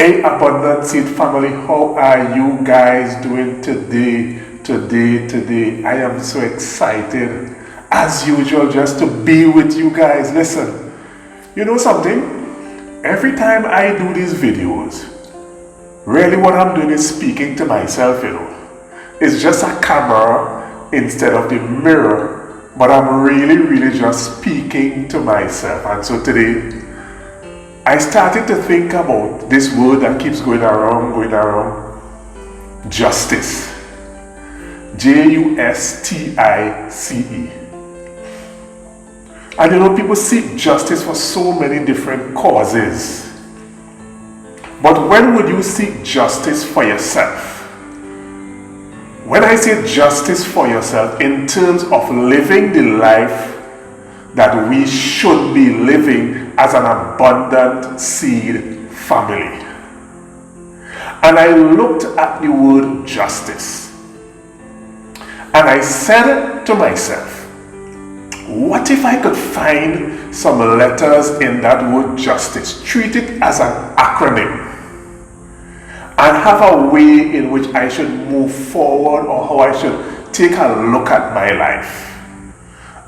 Hey Abundant Seed family, how are you guys doing today? I am so excited as usual just to be with you guys. Listen, you know something? Every time I do these videos, really what I'm doing is speaking to myself, It's just a camera instead of the mirror, but I'm really just speaking to myself. And so today, I started to think about this word that keeps going around, justice. Justice. And people seek justice for so many different causes. But when would you seek justice for yourself? When I say justice for yourself, in terms of living the life that we should be living as an abundant seed family. And I looked at the word justice. And I said to myself, what if I could find some letters in that word justice, treat it as an acronym, and have a way in which I should move forward or how I should take a look at my life.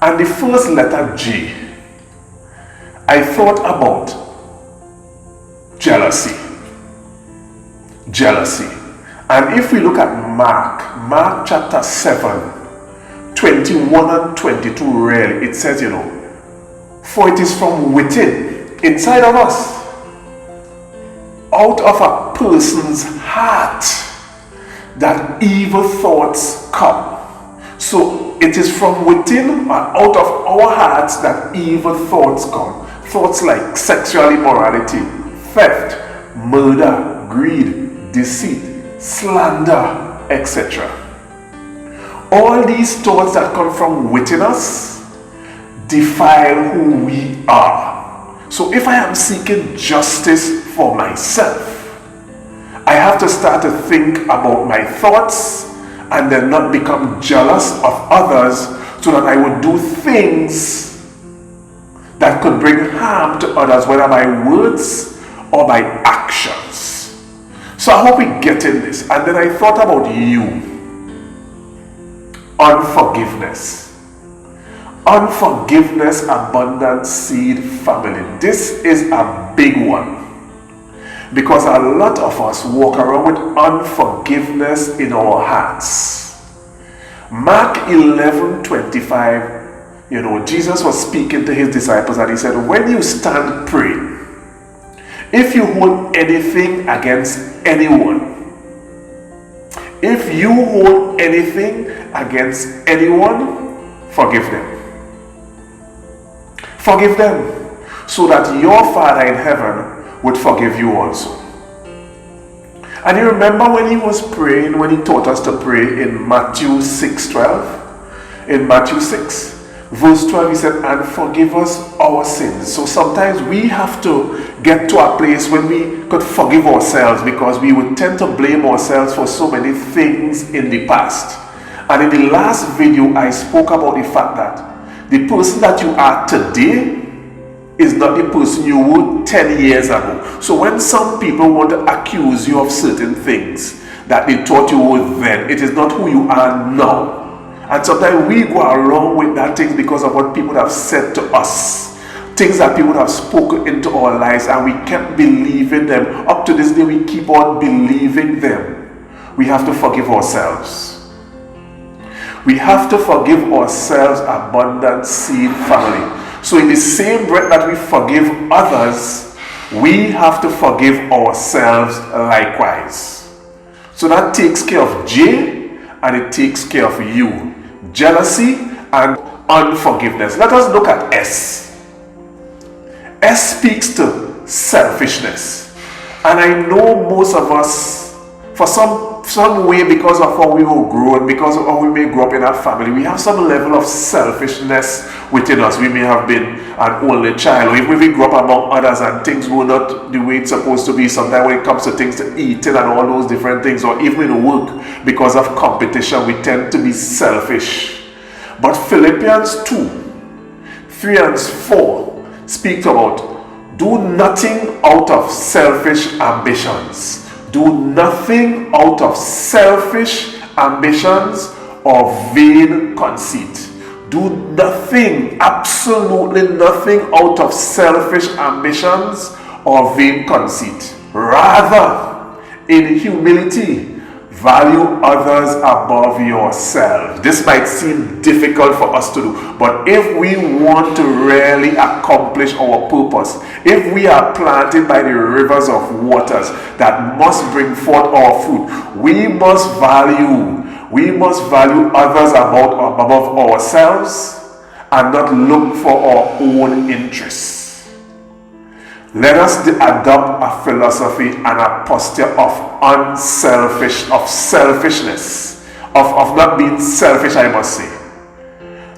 And the first letter, G, I thought about jealousy. And if we look at Mark chapter 7, 21 and 22, really, it says, for it is from within, inside of us, out of a person's heart, that evil thoughts come. So it is from within or out of our hearts that evil thoughts come. Thoughts like sexual immorality, theft, murder, greed, deceit, slander, etc. All these thoughts that come from within us defile who we are. So if I am seeking justice for myself, I have to start to think about my thoughts and then not become jealous of others so that I would do things that could bring harm to others, whether by words or by actions. So I hope we get in this. And then I thought about you. Unforgiveness, abundant seed family. This is a big one. Because a lot of us walk around with unforgiveness in our hearts. Mark 11:25, Jesus was speaking to his disciples and he said, when you stand praying, if you hold anything against anyone, forgive them. Forgive them, so that your Father in heaven would forgive you also. And you remember when he was praying, when he taught us to pray in Matthew 6:12? In Matthew 6, verse 12, he said, and forgive us our sins. So sometimes we have to get to a place when we could forgive ourselves, because we would tend to blame ourselves for so many things in the past. And in the last video, I spoke about the fact that the person that you are today is not the person you were 10 years ago. So when some people want to accuse you of certain things that they thought you were then, it is not who you are now. And sometimes we go around with that things because of what people have said to us, things that people have spoken into our lives, and we kept believing them. Up to this day, we keep on believing them. We have to forgive ourselves. We have to forgive ourselves, abundant seed family. So in the same breath that we forgive others, we have to forgive ourselves likewise. So that takes care of J, and it takes care of you. Jealousy and unforgiveness. Let us look at S. S speaks to selfishness. And I know most of us, for some way, because of how we were grown, because of how we may grow up in our family, we have some level of selfishness within us. We may have been an only child, or even we grew up among others and things were not the way it's supposed to be. Sometimes when it comes to things to eating and all those different things, or even in work, because of competition, we tend to be selfish. But Philippians 2:3 and 4 speak about Do nothing out of selfish ambitions. Do nothing out of selfish ambitions or vain conceit. Do nothing, absolutely nothing out of selfish ambitions or vain conceit. Rather, in humility, value others above yourself. This might seem difficult for us to do, but if we want to really accomplish our purpose, if we are planted by the rivers of waters that must bring forth our fruit, we must value others above ourselves and not look for our own interests. Let us adopt a philosophy and a posture of selfishness, of not being selfish, I must say.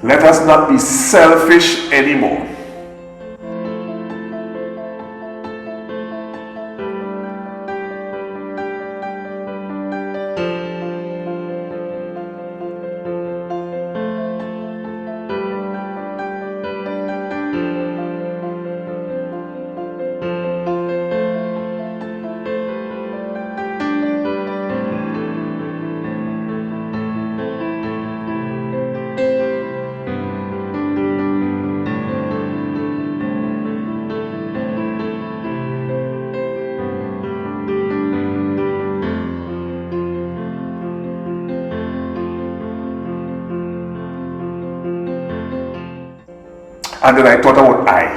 Let us not be selfish anymore. And then I thought about I.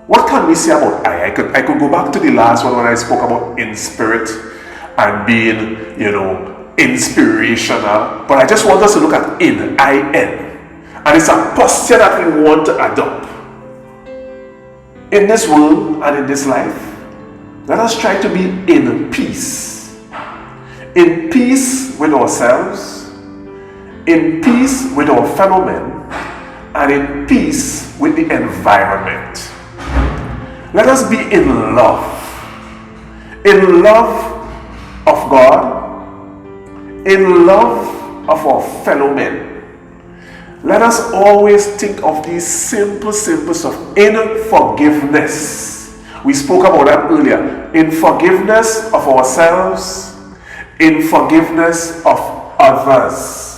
What can we say about I? I could go back to the last one when I spoke about in spirit and being, inspirational. But I just want us to look at in, I-N. And it's a posture that we want to adopt. In this world and in this life, let us try to be in peace. In peace with ourselves, in peace with our fellow men, and in peace with the environment. Let us be in love of God, in love of our fellow men. Let us always think of these simple stuff. In forgiveness. We spoke about that earlier. In forgiveness of ourselves, in forgiveness of others.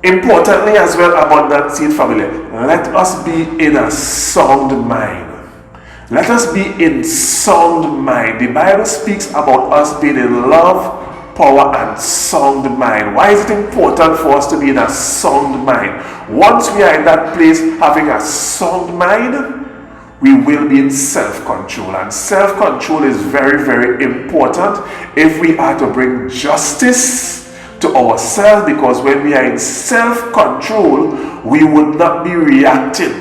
Importantly as well, abundant seed family, let us be in a sound mind. Let us be in sound mind. The Bible speaks about us being in love, power, and sound mind. Why is it important for us to be in a sound mind? Once we are in that place having a sound mind, we will be in self-control. And self-control is very, very important if we are to bring justice to ourselves, because when we are in self-control, we would not be reacting.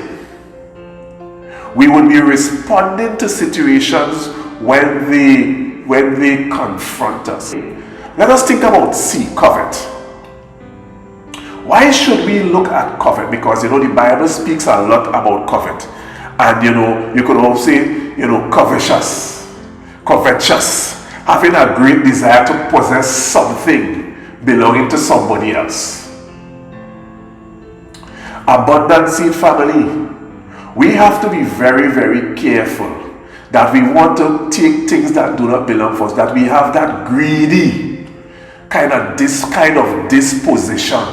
We would be responding to situations when they confront us. Let us think about C, covet. Why should we look at covet? Because the Bible speaks a lot about covet. And you could also say, covetous, having a great desire to possess something belonging to somebody else. Abundant seed family, we have to be very, very careful that we want to take things that do not belong to us, that we have that greedy kind of disposition.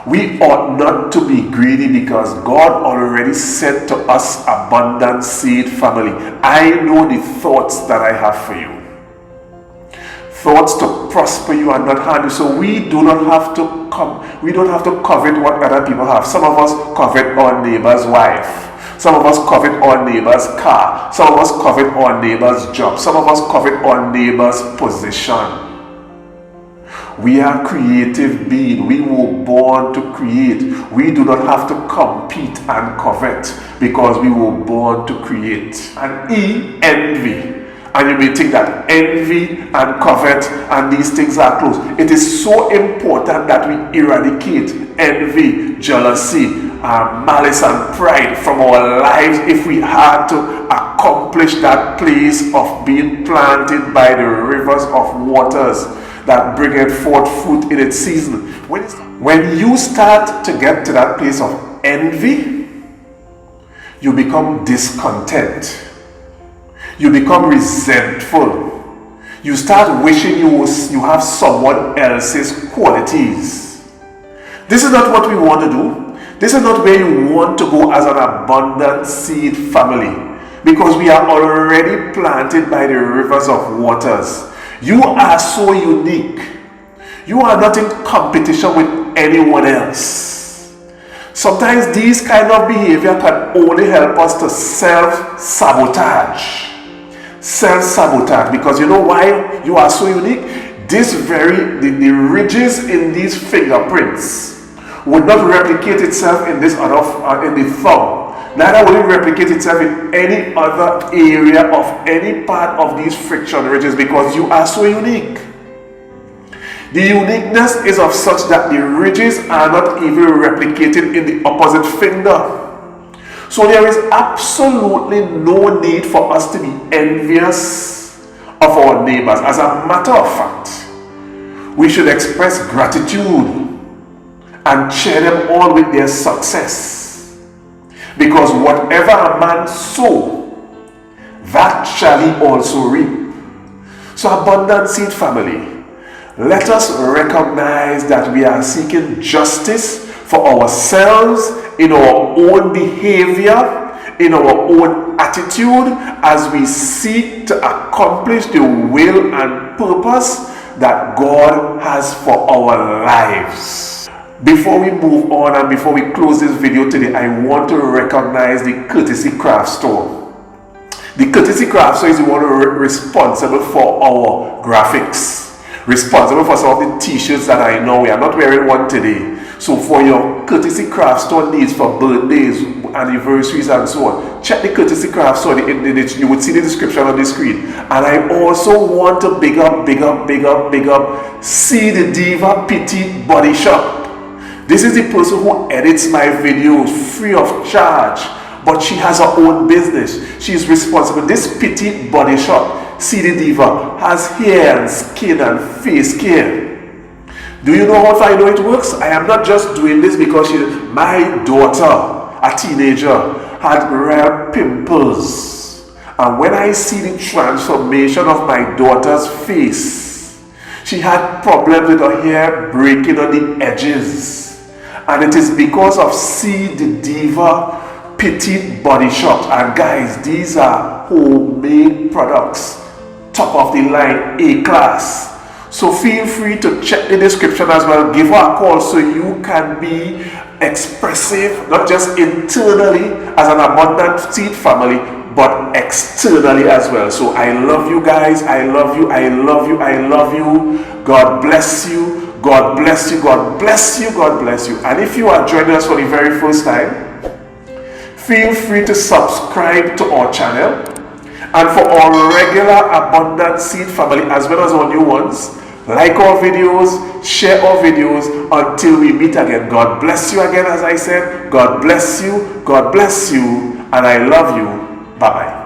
We ought not to be greedy, because God already said to us, abundant seed family, I know the thoughts that I have for you. Thoughts to prosper you and not harm you. So we don't have to covet what other people have. Some of us covet our neighbor's wife. Some of us covet our neighbor's car. Some of us covet our neighbor's job. Some of us covet our neighbor's position. We are creative beings. We were born to create. We do not have to compete and covet, because we were born to create. And E, envy. And you may think that envy and covet and these things are close. It is so important that we eradicate envy, jealousy, malice and pride from our lives if we had to accomplish that place of being planted by the rivers of waters that bringeth forth fruit in its season. When you start to get to that place of envy, you become discontent. You become resentful. You start wishing you have someone else's qualities. This is not what we want to do. This is not where you want to go as an abundant seed family, because we are already planted by the rivers of waters. You are so unique. You are not in competition with anyone else. Sometimes these kind of behavior can only help us to self-sabotage. Self-sabotage, because you know why you are so unique? The ridges in these fingerprints would not replicate itself in this other in the thumb. Neither will it replicate itself in any other area of any part of these friction ridges, because you are so unique. The uniqueness is of such that the ridges are not even replicated in the opposite finger. So there is absolutely no need for us to be envious of our neighbors. As a matter of fact, we should express gratitude and cheer them on with their success. Because whatever a man sows, that shall he also reap. So abundant seed family, let us recognize that we are seeking justice for ourselves in our own behavior, in our own attitude, as we seek to accomplish the will and purpose that God has for our lives. Before we move on and before we close this video today, I want to recognize the Courtesy Craft Store. The Courtesy Craft Store is the one responsible for our graphics, responsible for some of the t-shirts that I know. We are not wearing one today. So for your Courtesy Craft Store needs for birthdays, anniversaries and so on, check the Courtesy Craft Store. You would see the description on the screen. And I also want to big up CtheDiva Petite Body Shop. This is the person who edits my videos free of charge, but she has her own business. She is responsible. This Petite Body Shop, CtheDiva, has hair and skin and face care. Do you know how I know it works? I am not just doing this because my daughter, a teenager, had rare pimples. And when I see the transformation of my daughter's face, she had problems with her hair breaking on the edges. And it is because of CtheDiva Petite Body Shop. And guys, these are homemade products, top of the line, A-class. So feel free to check the description as well. Give her a call so you can be expressive, not just internally as an abundant seed family, but externally as well. So I love you guys. I love you. I love you. I love you. God bless you. God bless you. God bless you. God bless you. And if you are joining us for the very first time, feel free to subscribe to our channel. And for our regular abundant seed family as well as our new ones, like our videos, share our videos until we meet again. God bless you again, as I said. God bless you, and I love you. Bye-bye.